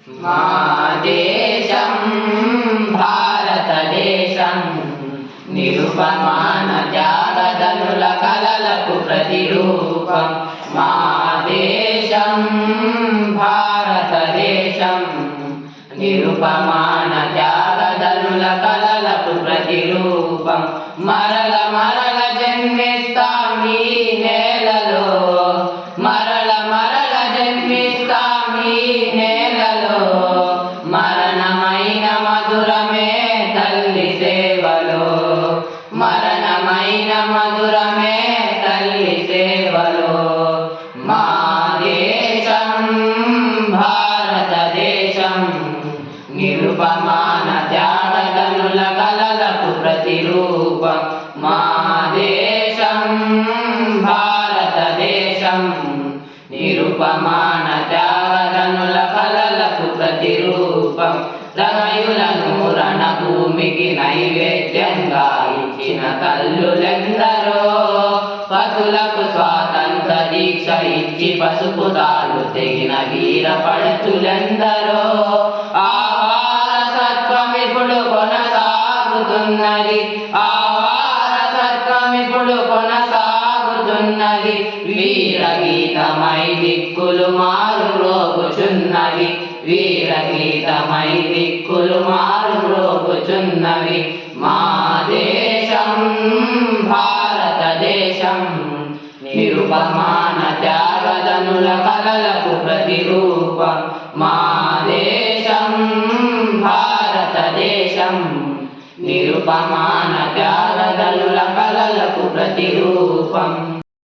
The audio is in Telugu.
మా దేశం భారతదేశం నిరుపమాన త్యాగదనుల కలలకు ప్రతిరూపం. మా దేశం భారతదేశం నిరుపమాన త్యాగదనుల కలలకు ప్రతిరూపం. మరల మరల జన్మిస్తాం ఈ నేలలో, మరల మరల జన్మిస్తాం ఈ నేలలో. మరణమైన మధురమే తల్లి సేవలో, మరణమైన మధురమే తల్లి సేవలో. మా దేశం భారతదేశం నిరుపమాన త్యాగదనుల కలలకు ప్రతిరూపం. మా దేశం భారతదేశం నిరుపమాన త్యాగదనుల కలలకు ప్రతిరూపం. తనయులను రణభూమికి నైవేద్యంగా ఇచ్చిన తల్లులెందరో, పతులకు స్వాతంత్ర దీక్ష ఇచ్చి పసుపు తాళ్ళు తెగిన వీర పడుచులెందరో. ఆ వారసత్వమిప్పుడు కొనసాగుతున్నది, ఆ వారసత్వమిప్పుడు కొనసాగుతున్నది. వీరగీతమై దిక్కులు మారు మ్రోగుచున్నవి, వీరగీతమై దిక్కులు మారు మ్రోగుచున్నవి. మా దేశం భారతదేశం నిరుపమాన త్యాగదనుల కలలకు ప్రతిరూపం. మా దేశం భారతదేశం నిరుపమాన త్యాగదనుల కలలకు ప్రతిరూపం.